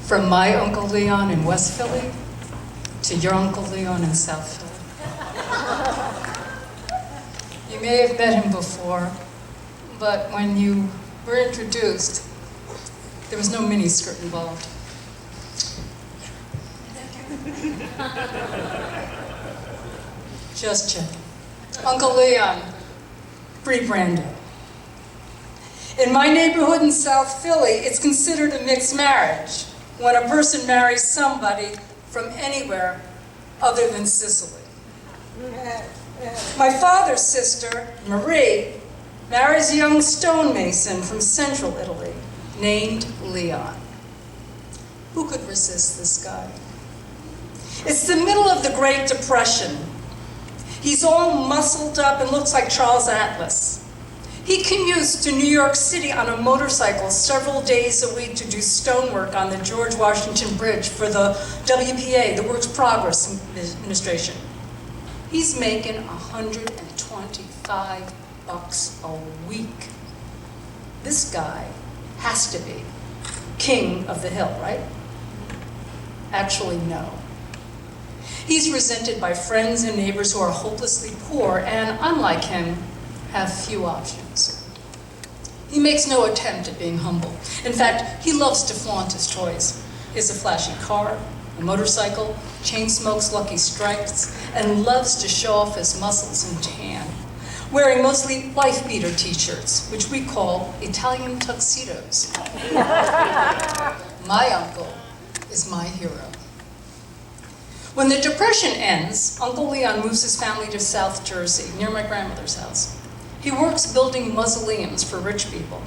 From my Uncle Leon in West Philly to your Uncle Leon in South Philly. You may have met him before, but when you were introduced, there was no miniskirt involved. Just checking. Uncle Leon, Pre-Brando. In my neighborhood in South Philly, it's considered a mixed marriage when a person marries somebody from anywhere other than Sicily. My father's sister, Marie, marries a young stonemason from central Italy named Leon. Who could resist this guy? It's the middle of the Great Depression. He's all muscled up and looks like Charles Atlas. He commutes to New York City on a motorcycle several days a week to do stonework on the George Washington Bridge for the WPA, the Works Progress Administration. He's making $125 a week. This guy has to be king of the hill, right? Actually, no. He's resented by friends and neighbors who are hopelessly poor and, unlike him, have few options. He makes no attempt at being humble. In fact, he loves to flaunt his toys. He has a flashy car, a motorcycle, chain smokes Lucky Strikes, and loves to show off his muscles and tan, wearing mostly wife-beater t-shirts, which we call Italian tuxedos. My uncle is my hero. When the Depression ends, Uncle Leon moves his family to South Jersey, near my grandmother's house. He works building mausoleums for rich people.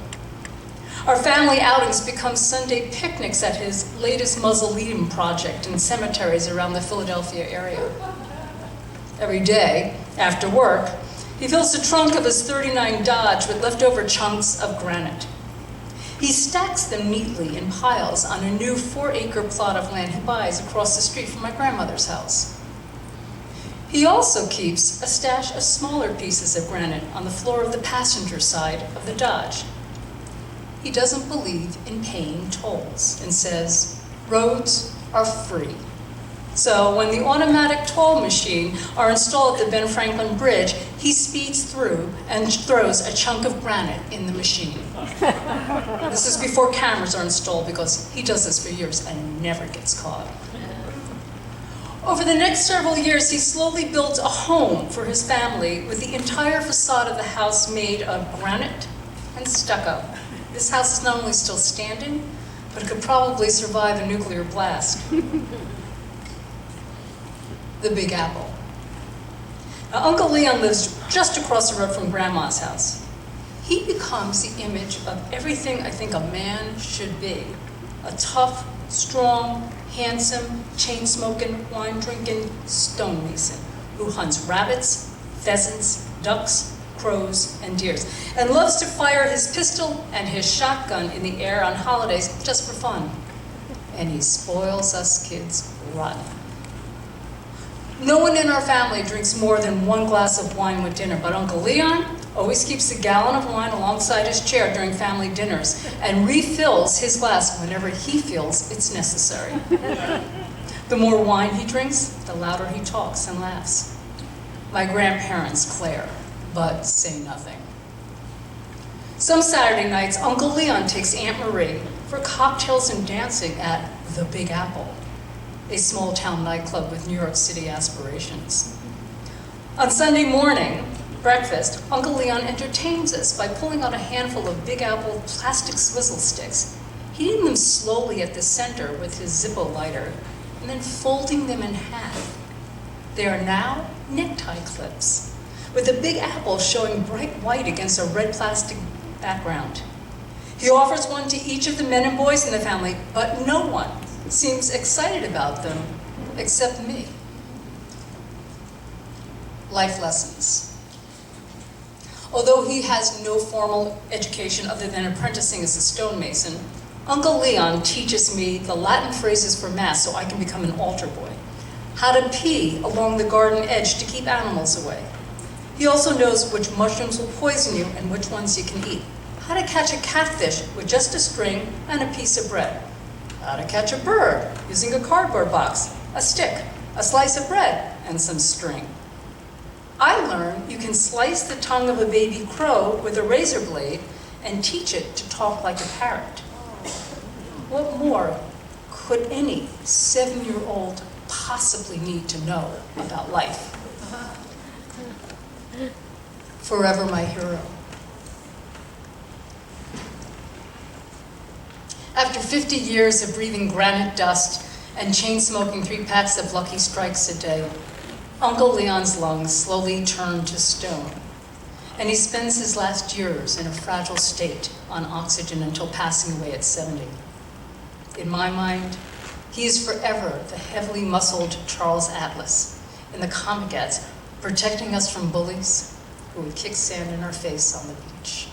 Our family outings become Sunday picnics at his latest mausoleum project in cemeteries around the Philadelphia area. Every day, after work, he fills the trunk of his '39 Dodge with leftover chunks of granite. He stacks them neatly in piles on a new 4-acre plot of land he buys across the street from my grandmother's house. He also keeps a stash of smaller pieces of granite on the floor of the passenger side of the Dodge. He doesn't believe in paying tolls and says roads are free. So when the automatic toll machine are installed at the Ben Franklin Bridge, he speeds through and throws a chunk of granite in the machine. This is before cameras are installed because he does this for years and never gets caught. Over the next several years, he slowly builds a home for his family with the entire facade of the house made of granite and stucco. This house is not only still standing, but it could probably survive a nuclear blast. The Big Apple. Now, Uncle Leon lives just across the road from Grandma's house. He becomes the image of everything I think a man should be. A tough, strong, handsome, chain-smoking, wine-drinking stonemason who hunts rabbits, pheasants, ducks, crows, and deers, and loves to fire his pistol and his shotgun in the air on holidays just for fun. And he spoils us kids rotten. No one in our family drinks more than 1 glass of wine with dinner, but Uncle Leon always keeps a gallon of wine alongside his chair during family dinners and refills his glass whenever he feels it's necessary. The more wine he drinks, the louder he talks and laughs. My grandparents glare, but say nothing. Some Saturday nights, Uncle Leon takes Aunt Marie for cocktails and dancing at the Big Apple, a small-town nightclub with New York City aspirations. On Sunday morning, breakfast, Uncle Leon entertains us by pulling out a handful of Big Apple plastic swizzle sticks, heating them slowly at the center with his Zippo lighter, and then folding them in half. They are now necktie clips, with the Big Apple showing bright white against a red plastic background. He offers one to each of the men and boys in the family, but no one seems excited about them except me. Life lessons. Although he has no formal education other than apprenticing as a stonemason, Uncle Leon teaches me the Latin phrases for Mass so I can become an altar boy, how to pee along the garden edge to keep animals away. He also knows which mushrooms will poison you and which ones you can eat, how to catch a catfish with just a string and a piece of bread. how to catch a bird using a cardboard box, a stick, a slice of bread, and some string. I learned you can slice the tongue of a baby crow with a razor blade and teach it to talk like a parrot. What more could any 7-year-old possibly need to know about life? Forever my hero. After 50 years of breathing granite dust and chain-smoking 3 packs of Lucky Strikes a day, Uncle Leon's lungs slowly turn to stone, and he spends his last years in a fragile state on oxygen until passing away at 70. In my mind, he is forever the heavily muscled Charles Atlas in the comic ads, protecting us from bullies who would kick sand in our face on the beach.